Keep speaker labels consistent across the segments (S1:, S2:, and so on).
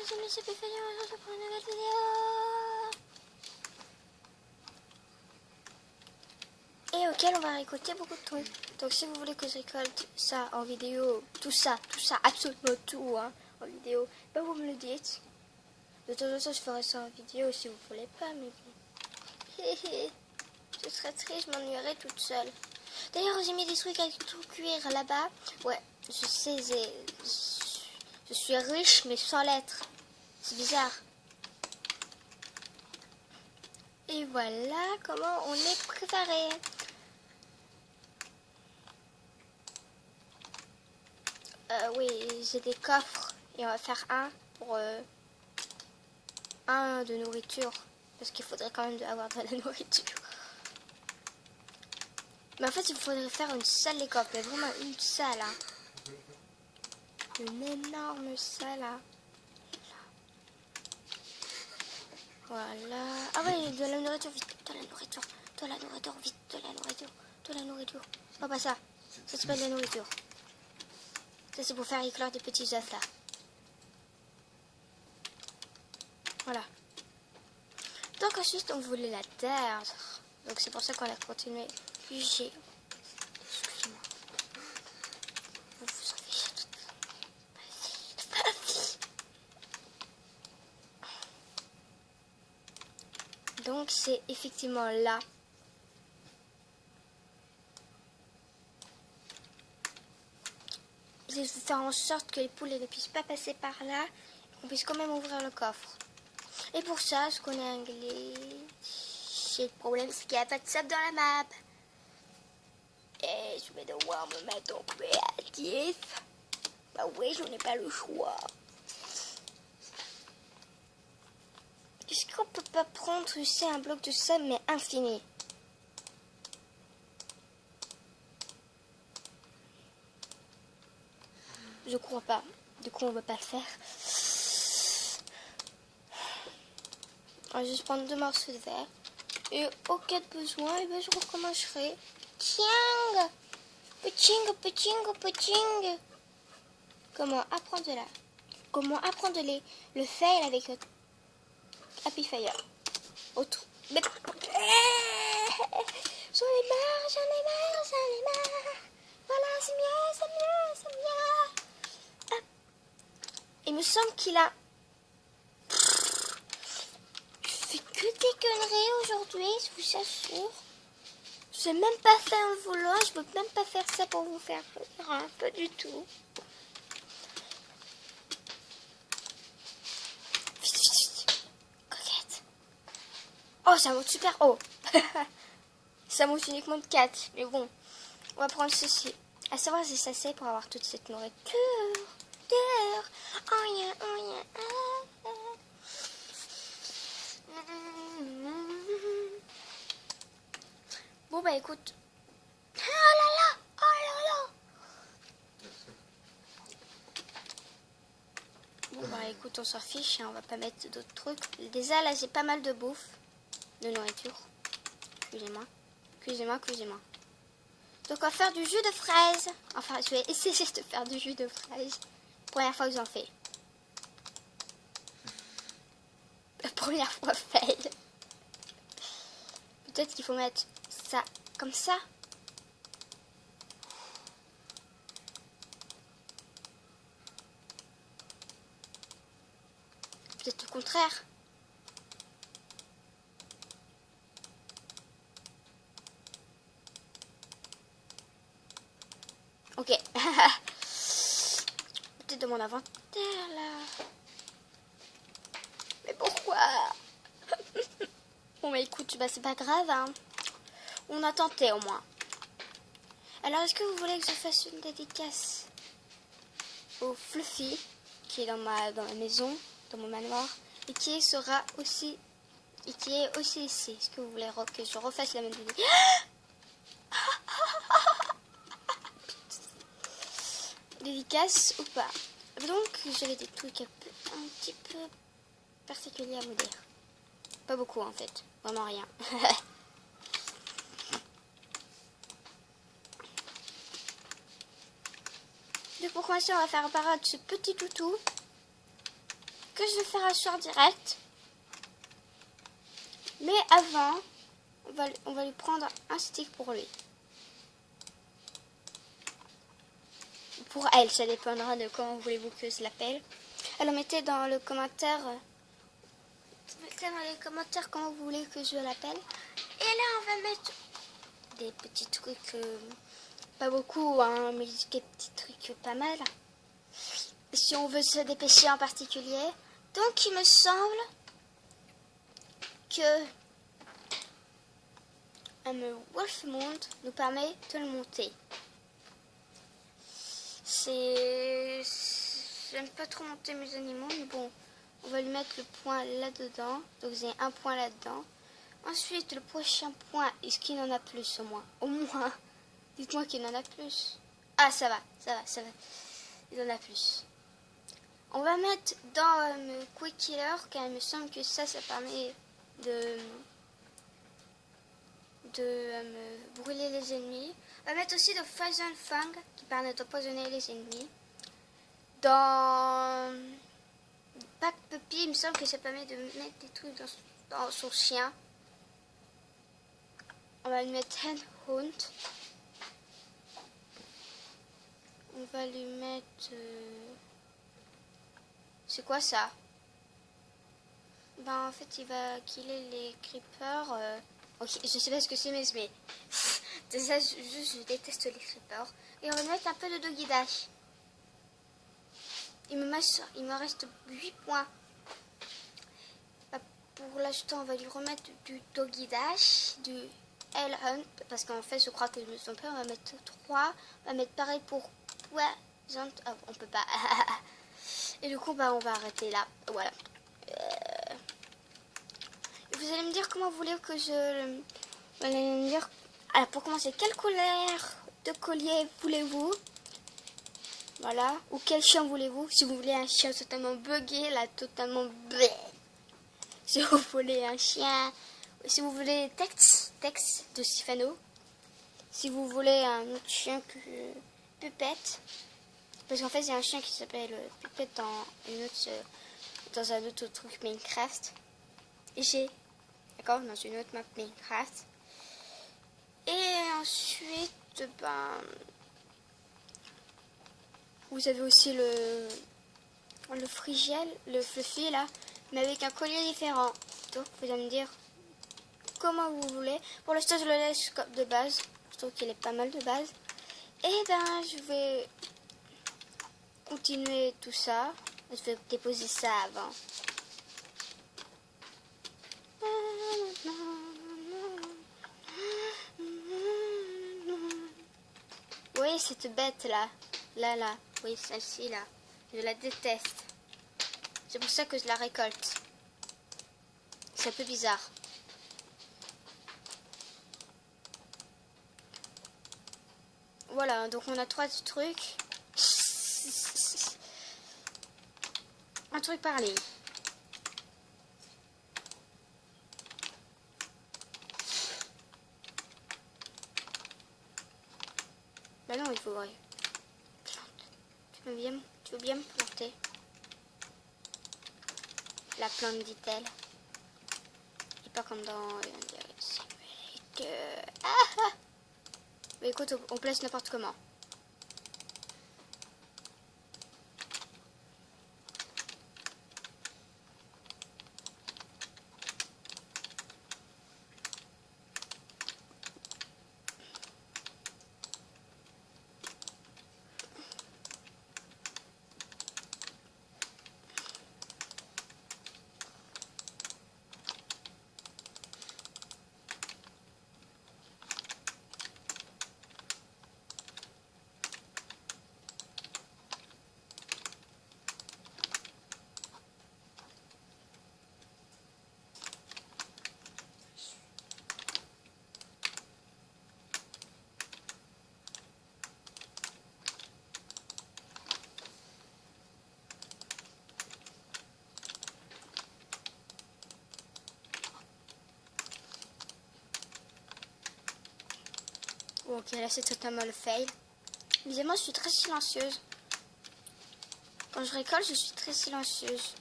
S1: les amis, c'est Péphanie, on se retrouve pour une nouvelle vidéo. Et auquel on va récolter beaucoup de trucs. Donc si vous voulez que je récolte ça en vidéo, tout ça, absolument tout hein, en vidéo, bah vous me le dites. De temps en temps je ferai ça en vidéo si vous voulez pas, mais bon. Ce serait triste, je m'ennuierais toute seule. D'ailleurs j'ai mis des trucs avec tout cuir là-bas. Ouais, je sais, je suis riche mais sans l'être. C'est bizarre. Et voilà comment on est préparé. Oui, j'ai des coffres et on va faire un pour un de nourriture parce qu'il faudrait quand même avoir de la nourriture. Mais en fait, il faudrait faire une salle des coffres, mais vraiment une salle. Hein. Une énorme salle. Hein. Voilà. Ah ouais, de la nourriture, vite. De la nourriture. De la nourriture, vite. De la nourriture. De la nourriture. Oh, pas ça. Ça s'appelle de la nourriture. Ça, c'est pour faire éclore des petits œufs, là. Voilà. Donc ensuite, on voulait la terre. Donc c'est pour ça qu'on a continué. Puis j'ai... Excusez-moi. Vous vous en fichez tout. Donc c'est effectivement là. Je vais faire en sorte que les poules ne puissent pas passer par là. Qu'on puisse quand même ouvrir le coffre. Et pour ça, ce qu'on a anglais... Le problème, c'est qu'il n'y a pas de sable dans la map. Et je vais devoir me mettre en créatif. Bah oui, je n'ai pas le choix. Est-ce qu'on peut pas prendre, tu sais, un bloc de sable, mais infini? Je crois pas. Du coup, on va pas le faire. On va juste prendre 2 morceaux de verre. Et au cas de besoin, eh ben, je recommencerai. Tiens! Puching. Comment apprendre là? Comment apprendre le fail avec Happy Fire? Autre. Mais... J'en ai marre. Voilà, c'est mieux. Ah. Il me semble qu'il a... Je fais que des conneries aujourd'hui, je vous assure. Je n'ai même pas fait un volant, je ne peux même pas faire ça pour vous faire rire, hein, pas du tout. Coquette. Oh, ça monte super haut. Ça monte uniquement de 4, mais bon. On va prendre ceci. À savoir si ça c'est pour avoir toute cette nourriture. Oh yeah. Bon bah écoute. Oh là là. Bon bah écoute, on s'en fiche, hein, on va pas mettre d'autres trucs. Déjà là j'ai pas mal de bouffe, de nourriture. Excusez-moi. Donc on va faire du jus de fraise. Enfin je vais essayer de faire du jus de fraise. Première fois que j'en fais. Première fois fail. Peut-être qu'il faut mettre ça comme ça. Peut-être le contraire. Ok. Peut-être de mon inventaire là. Mais pourquoi? Bon bah écoute, bah c'est pas grave hein. On a tenté au moins. Alors est-ce que vous voulez que je fasse une dédicace au Fluffy qui est dans ma maison, dans mon manoir, et qui sera aussi qui est aussi ici. Est-ce que vous voulez que je refasse la même vidéo? Dédicace ou pas? Donc j'avais des trucs un petit peu particuliers à vous dire. Pas beaucoup en fait, vraiment rien. Donc pour commencer on va faire apparaître ce petit toutou. que je vais faire un soir direct. Mais avant, on va lui prendre un stick pour lui. Pour elle, ça dépendra de comment voulez-vous que je l'appelle. Alors mettez dans le commentaire, comment vous voulez que je l'appelle. Et là, on va mettre des petits trucs, pas beaucoup, hein, mais des petits trucs pas mal. Si on veut se dépêcher en particulier. Donc, il me semble que un Wolfmund nous permet de le monter. J'aime pas trop monter mes animaux, mais bon, on va lui mettre le point là-dedans. Donc, j'ai un point là-dedans. Ensuite, le prochain point, est-ce qu'il en a plus au moins? Au moins, dites-moi qu'il en a plus. Ah, ça va. Il en a plus. On va mettre dans Quick Killer, car il me semble que ça permet de brûler les ennemis. On va mettre aussi de Poison Fang, qui permet d'empoisonner les ennemis. Dans Pack Puppy, il me semble que ça permet de mettre des trucs dans son chien. On va lui mettre Hand Hunt. On va lui mettre... C'est quoi ça? Ben en fait il va killer les creepers. Ok, je sais pas ce que c'est, mais déjà je déteste les creepers. Et on va mettre un peu de Doggy Dash. Il me reste 8 points. Pour l'instant on va lui remettre du Doggy Dash, du Hell Hunt, parce qu'en fait je crois que je me sens pas. On va mettre 3. On va mettre pareil pour Poison. Oh, on peut pas. Et du coup, on va arrêter là. Voilà. Vous allez me dire comment vous voulez que je... Vous allez me dire... Alors, pour commencer, quelle couleur de collier voulez-vous? Voilà. Ou quel chien voulez-vous? Si vous voulez un chien totalement buggé, là, totalement... Bleh. Si vous voulez un chien... Si vous voulez Tex de Sifano. Si vous voulez un autre chien que... Pupette. Parce qu'en fait, il y a un chien qui s'appelle Pupette dans un autre truc Minecraft. D'accord, dans une autre map Minecraft. Et ensuite, vous avez aussi le Frigel, le Fluffy là, mais avec un collier différent. Donc, vous allez me dire comment vous voulez. Pour l'instant, je le laisse de base. Je trouve qu'il est pas mal de base. Et je vais continuer tout ça. Je vais déposer ça avant. Oui, cette bête là. Là. Oui, celle-ci là. Je la déteste. C'est pour ça que je la récolte. C'est un peu bizarre. Voilà, donc on a 3 trucs. Un truc par ligne. Bah non, il faut voir. Tu veux bien me planter? La plante, dit-elle. Et pas comme dans... Mais écoute, on place n'importe comment. Ok, là c'est totalement le fail. Évidemment, je suis très silencieuse. Quand je récolte, je suis très silencieuse.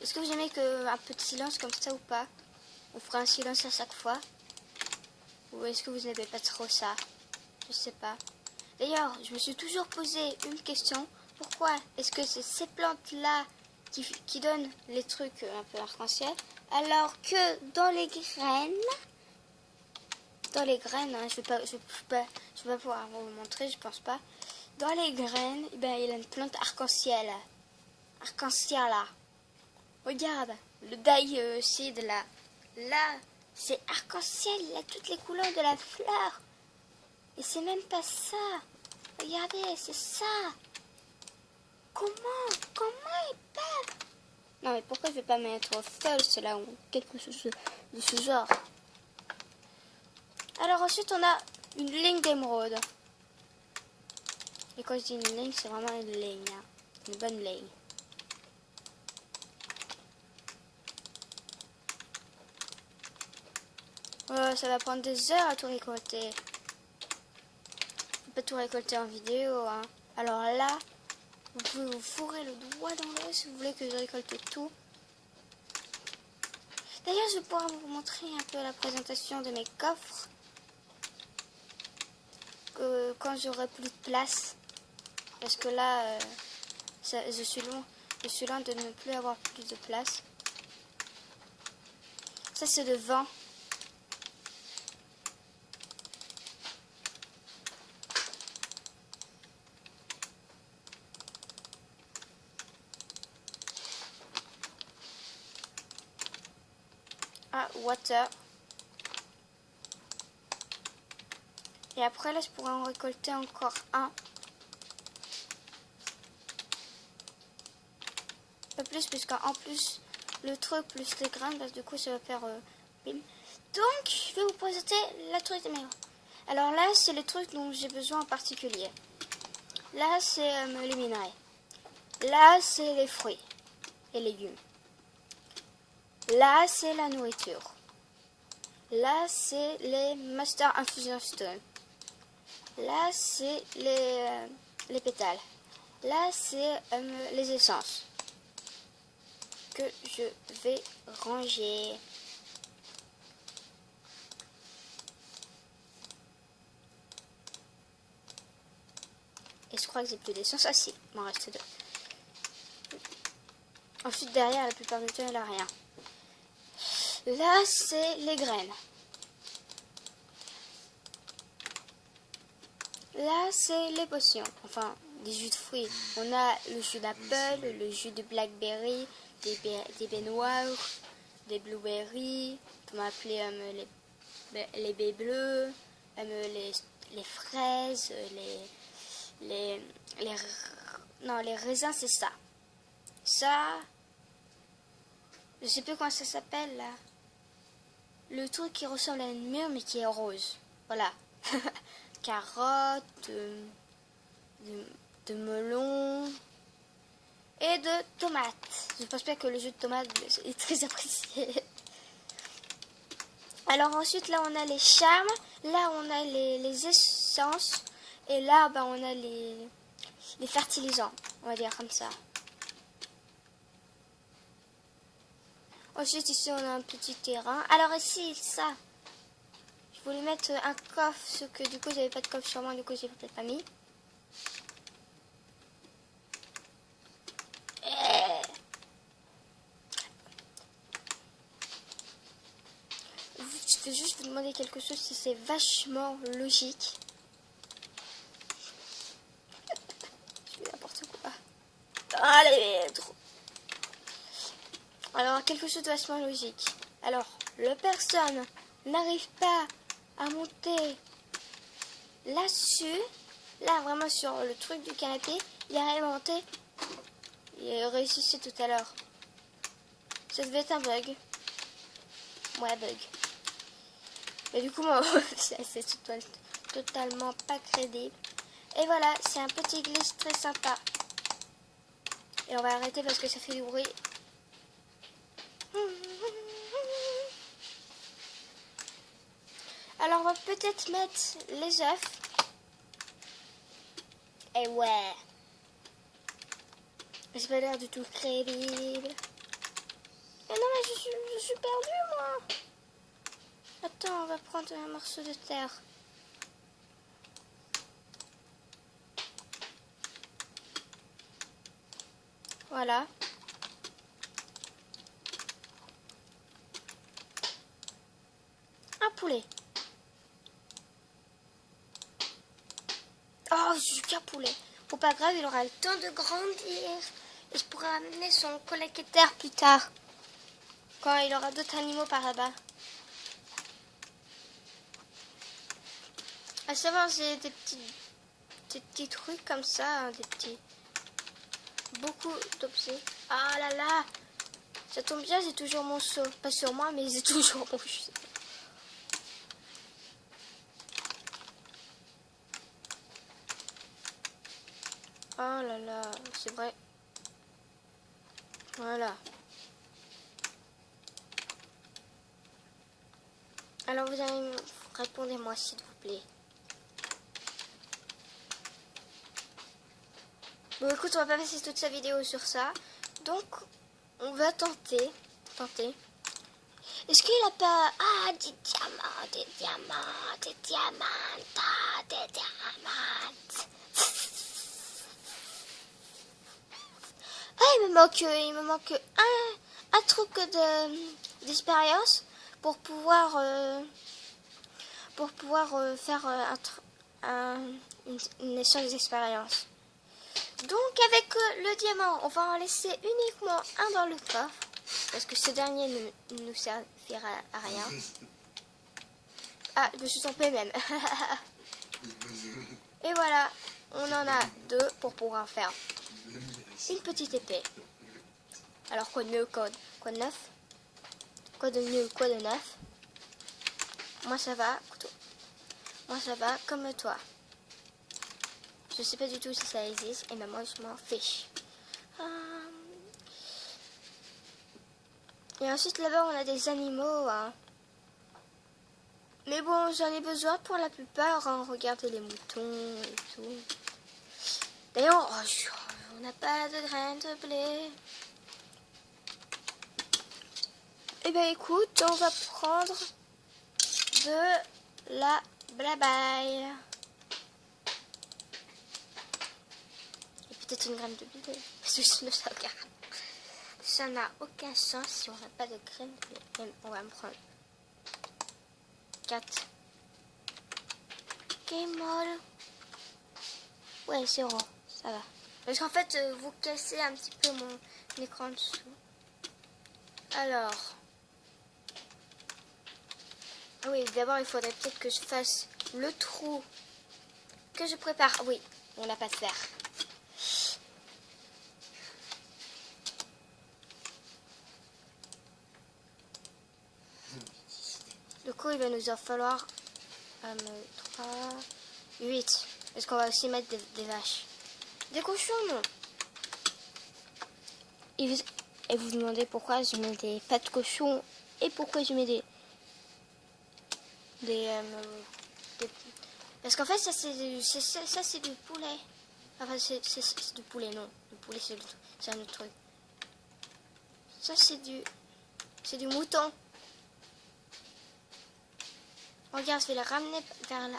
S1: Est-ce que vous aimez un peu de silence comme ça ou pas? On fera un silence à chaque fois. Ou est-ce que vous n'aimez pas trop ça? Je sais pas. D'ailleurs, je me suis toujours posé une question. Pourquoi est-ce que c'est ces plantes-là qui donnent les trucs un peu arc-en-ciel, alors que dans les graines, hein, je vais pas pouvoir vous montrer, je pense pas. Dans les graines, eh ben, il y a une plante arc-en-ciel. Arc-en-ciel là. Regarde, le dye seed là. Là, c'est arc-en-ciel, il a toutes les couleurs de la fleur. Et c'est même pas ça. Regardez, c'est ça. Comment ils peuvent? Non mais pourquoi je vais pas mettre false là ou quelque chose de ce genre? Alors ensuite on a une ligne d'émeraude. Et quand je dis une ligne, c'est vraiment une ligne. Hein. Une bonne ligne. Oh, ça va prendre des heures à tout récolter. Je peux pas tout récolter en vidéo. Hein. Alors là, vous pouvez vous fourrer le doigt dans l'eau si vous voulez que je récolte tout. D'ailleurs, je vais pouvoir vous montrer un peu la présentation de mes coffres. Quand j'aurai plus de place. Parce que là, je suis loin de ne plus avoir plus de place. Ça, c'est le vent. Ah, water. Et après, là, je pourrais en récolter encore un. Pas plus, puisqu'en plus, le truc plus les graines, parce que du coup, ça va faire bim. Donc, je vais vous présenter la truc de mes... Alors là, c'est les trucs dont j'ai besoin en particulier. Là, c'est les minerais. Là, c'est les fruits et légumes. Là, c'est la nourriture. Là, c'est les Master Infusion Stone. Là, c'est les pétales. Là, c'est les essences que je vais ranger. Et je crois que j'ai plus d'essence. Ah si, il m'en reste 2. Ensuite, derrière, la plupart du temps, il n'y a rien. Là, c'est les graines. Là, c'est les potions. Enfin, des jus de fruits. On a le jus d'apple, le jus de blackberry, des baies noires, des blueberries, on va appeler les baies bleues, les fraises, non, les raisins, c'est ça. Ça, je sais plus comment ça s'appelle là. Le truc qui ressemble à une mûre mais qui est rose. Voilà. Carottes, de melon et de tomates. Je pense pas que le jus de tomate est très apprécié. Alors ensuite là on a les charmes, là on a les essences et là bah, on a les fertilisants, on va dire comme ça. Ensuite ici on a un petit terrain. Alors ici ça, je voulais mettre un coffre, ce que du coup j'avais pas de coffre sur moi, du coup j'ai peut-être pas mis. Je vais juste vous demander quelque chose si c'est vachement logique. Je fais n'importe quoi. Allez, trop. Alors, quelque chose de vachement logique. Alors, la personne n'arrive pas à monter là-dessus. Là, vraiment sur le truc du canapé. Il arrive à monter. Il réussissait tout à l'heure. Ça devait être un bug. Ouais, bug. Mais du coup, moi, c'est totalement pas crédible. Et voilà, c'est un petit glitch très sympa. Et on va arrêter parce que ça fait du bruit. Alors, on va peut-être mettre les œufs. Et ouais. C'est pas l'air du tout crédible. Mais non, mais je suis perdue, moi. Attends, on va prendre un morceau de terre. Voilà. Un poulet. Oh, juste un poulet. Bon, pas grave, il aura le temps de grandir. Et je pourrai amener son colocataire plus tard. Quand il aura d'autres animaux par là-bas. À savoir, j'ai des petits trucs comme ça. Hein, des petits... Beaucoup d'objets. Ah là là. Ça tombe bien, j'ai toujours mon seau. Pas sur moi, mais j'ai toujours mon seau. Oh là là, c'est vrai. Voilà. Alors vous allez me répondre-moi s'il vous plaît. Bon écoute, on va pas passer toute sa vidéo sur ça. Donc on va tenter. Est-ce qu'il a pas... Ah, des diamants, des diamants, des diamants, des diamants. Ah, il me manque un truc d'expérience pour pouvoir faire une échange d'expérience. Donc avec le diamant, on va en laisser uniquement un dans le coffre parce que ce dernier ne nous servira à rien. Ah, je me suis trompée même. Et voilà, on en a deux pour pouvoir faire une petite épée. Alors quoi de mieux, quoi de neuf? Quoi de mieux, quoi de neuf? Moi ça va, couteau. Moi ça va comme toi. Je sais pas du tout si ça existe et même moi je m'en fiche. Et ensuite là-bas on a des animaux. Hein. Mais bon, j'en ai besoin pour la plupart. Hein. Regardez les moutons et tout. D'ailleurs, on n'a pas de graines de blé. Eh ben écoute, on va prendre de la blabaille. Et peut-être une graine de blé. Parce que sinon ça n'a aucun sens si on n'a pas de graine de blé. Même, on va me prendre 4. Game mode. Ouais, 0. Ça va. Parce qu'en fait, vous cassez un petit peu mon écran dessous. Alors. Ah oui, d'abord, il faudrait peut-être que je fasse le trou que je prépare. Oui, on n'a pas de fer. Du coup, il va nous en falloir 3, 8. Parce qu'on va aussi mettre des vaches. Des cochons, non. Et vous vous demandez pourquoi je mets des pattes de cochon et pourquoi je mets des parce qu'en fait ça c'est du poulet. Enfin c'est du poulet, non. Le poulet c'est un autre truc. Ça c'est du mouton. Regarde, je vais le ramener vers là.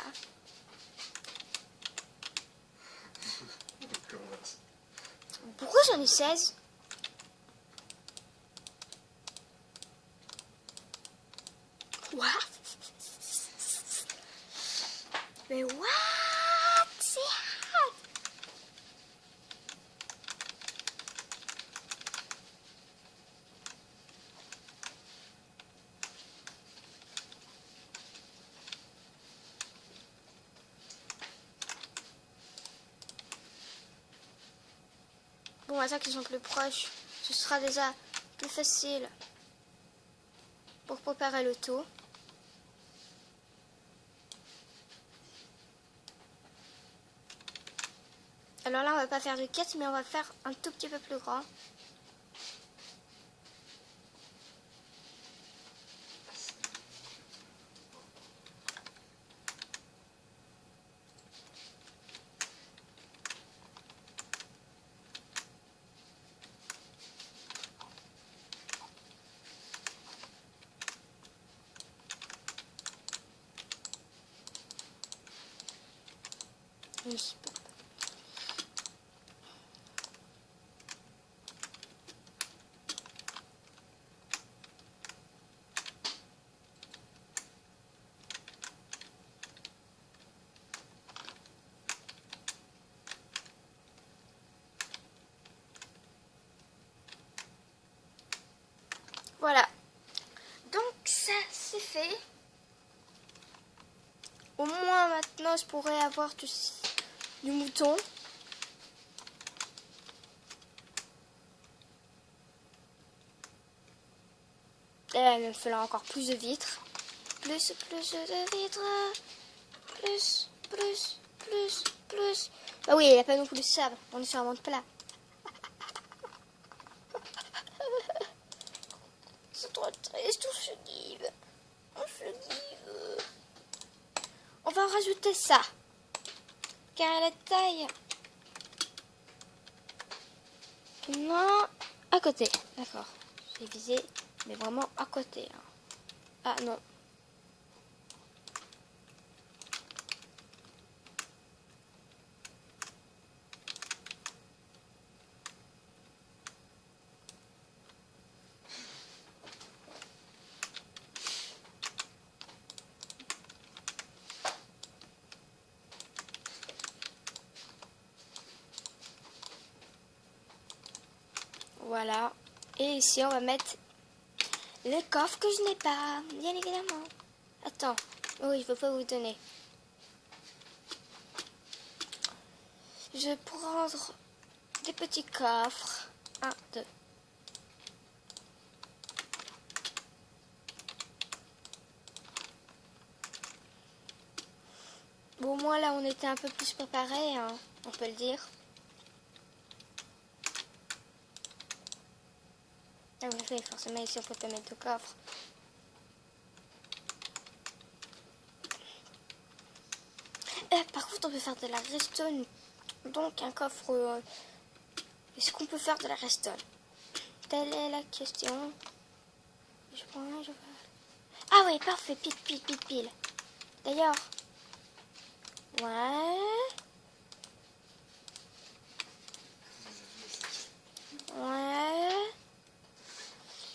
S1: Pourquoi j'en ai 16? What? Mais what? Bon, à ça qu'ils sont plus proches, ce sera déjà plus facile pour préparer le tout. Alors là, on va pas faire de 4, mais on va faire un tout petit peu plus grand. Oui. Voilà. Donc ça c'est fait. Au moins maintenant je pourrais avoir du mouton. Et là, il me falloir encore plus de vitres. Plus de vitres. Plus. Bah oui, il n'y a pas non plus de sable. On est sur un monde plat. C'est trop triste, on se give. On va rajouter ça. Car la taille... Non, à côté. D'accord. J'ai visé, mais vraiment à côté. Hein. Ah non. Voilà. Et ici, on va mettre le coffre que je n'ai pas, bien évidemment. Attends. Oui, je ne peux pas vous donner. Je vais prendre des petits coffres. 1, 2. Bon, moi, là, on était un peu plus préparés, hein, on peut le dire. Ah oui, forcément, ici, on peut pas mettre de coffre. Par contre, on peut faire de la redstone. Donc, un coffre... Est-ce qu'on peut faire de la redstone? Telle est la question. Je prends un, je vois. Ah oui, parfait, pile. D'ailleurs... Ouais...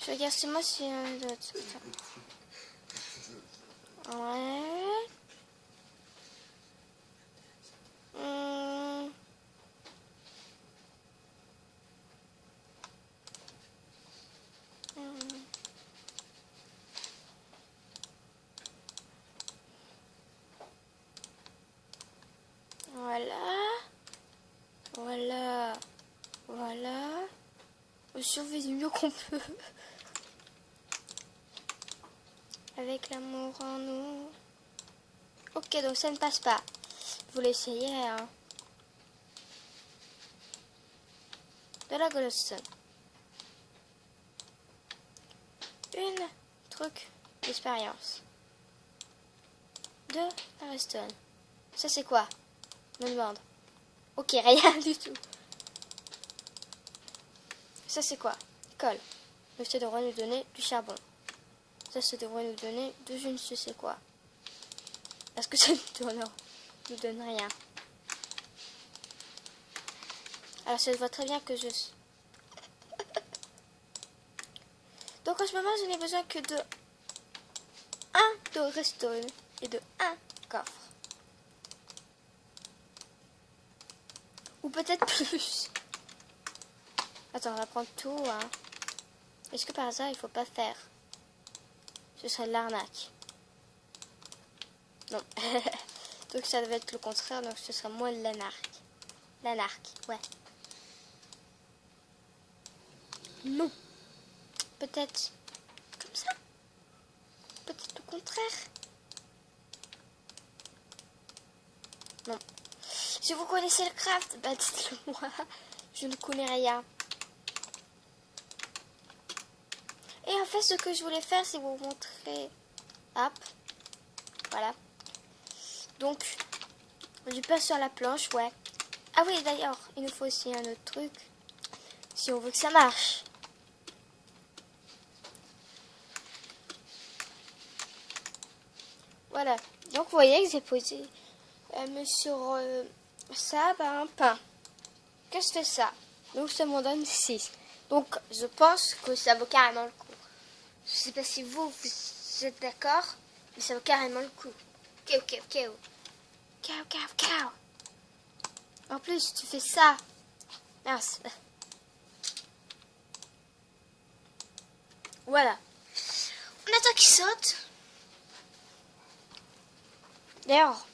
S1: Je regarde, c'est moi, c'est un autre. Ouais... Voilà. On survit du mieux qu'on peut. Avec l'amour en nous. Ok, donc ça ne passe pas. Vous l'essayez, hein. De la glowstone. Une truc d'expérience. De la redstone. Ça c'est quoi? Je me demande. Ok, rien du tout. Ça c'est quoi? Colle. Donc ça devrait nous donner du charbon. Ça devrait nous donner de je ne sais quoi. Parce que ça nous donne rien. Alors ça se voit très bien que je... Donc en ce moment je n'ai besoin que de 1 de redstone et de 1 coffre. Ou peut-être plus. Attends, on va prendre tout. Hein. Est-ce que par hasard il faut pas faire? Ce serait de l'arnaque. Non. Donc ça devait être le contraire, donc ce sera moins de l'anarque. L'anarque, ouais. Non. Peut-être comme ça. Peut-être le contraire. Non. Si vous connaissez le craft, bah dites-le moi. Je ne connais rien. Et en fait, ce que je voulais faire, c'est vous montrer... Hop. Voilà. Donc, du pain sur la planche, ouais. Ah oui, d'ailleurs, il nous faut aussi un autre truc. Si on veut que ça marche. Voilà. Donc, vous voyez que j'ai posé sur Ça, un pain. Qu'est-ce que c'est ça? Donc ça m'en donne 6. Donc je pense que ça vaut carrément le coup. Je sais pas si vous êtes d'accord, mais ça vaut carrément le coup. Ok. Cow. En plus, tu fais ça. Mince. Voilà. On attend qu'il saute. D'ailleurs.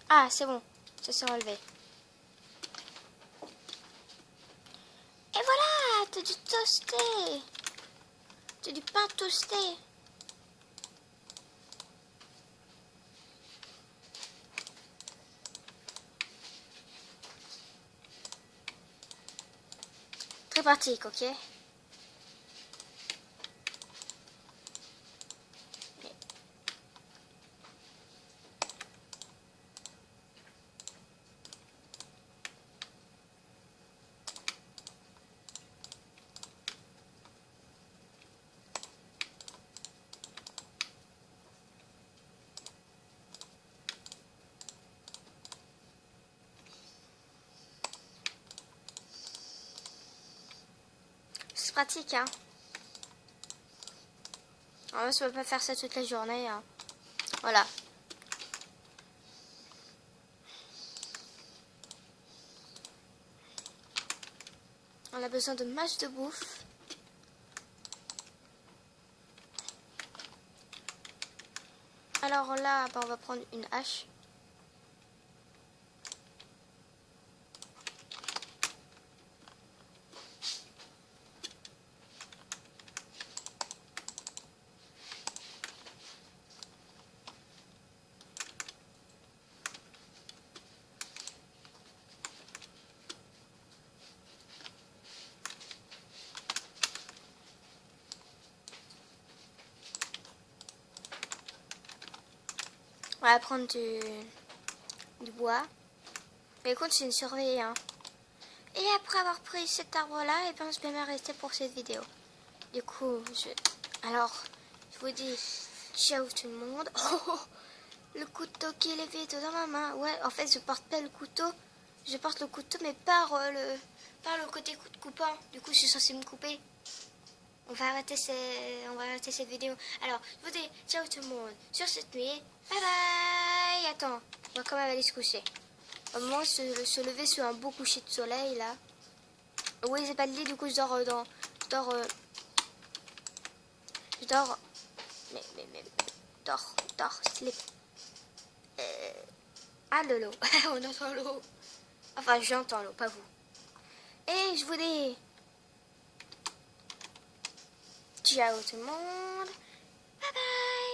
S1: Ah, c'est bon. Ça s'est relevé. Et voilà, t'as du toasté. T'as du pain toasté. Très pratique, ok? C'est pratique, hein? En vrai, ça peut pas faire ça toute la journée, hein. Voilà. On a besoin de masse de bouffe. Alors là, on va prendre une hache. On va prendre du bois. Mais continue de surveiller, hein. Et après avoir pris cet arbre-là, et ben, je vais m'arrêter pour cette vidéo. Du coup, alors, je vous dis ciao tout le monde. Oh, le couteau qui est levé dans ma main. Ouais, en fait, je porte pas le couteau. Je porte le couteau, mais par le côté coupant. Du coup, je suis censée me couper. On va arrêter cette vidéo. Alors, je vous dis ciao tout le monde sur cette nuit. Bye bye. Attends, on va quand même aller se coucher. Au moment se lever sur un beau coucher de soleil là. Oui, j'ai pas de lit, du coup je dors dors, slip. Ah, de l'eau. On entend l'eau. Enfin, j'entends l'eau, pas vous. Et je vous dis ciao tout le monde. Bye bye.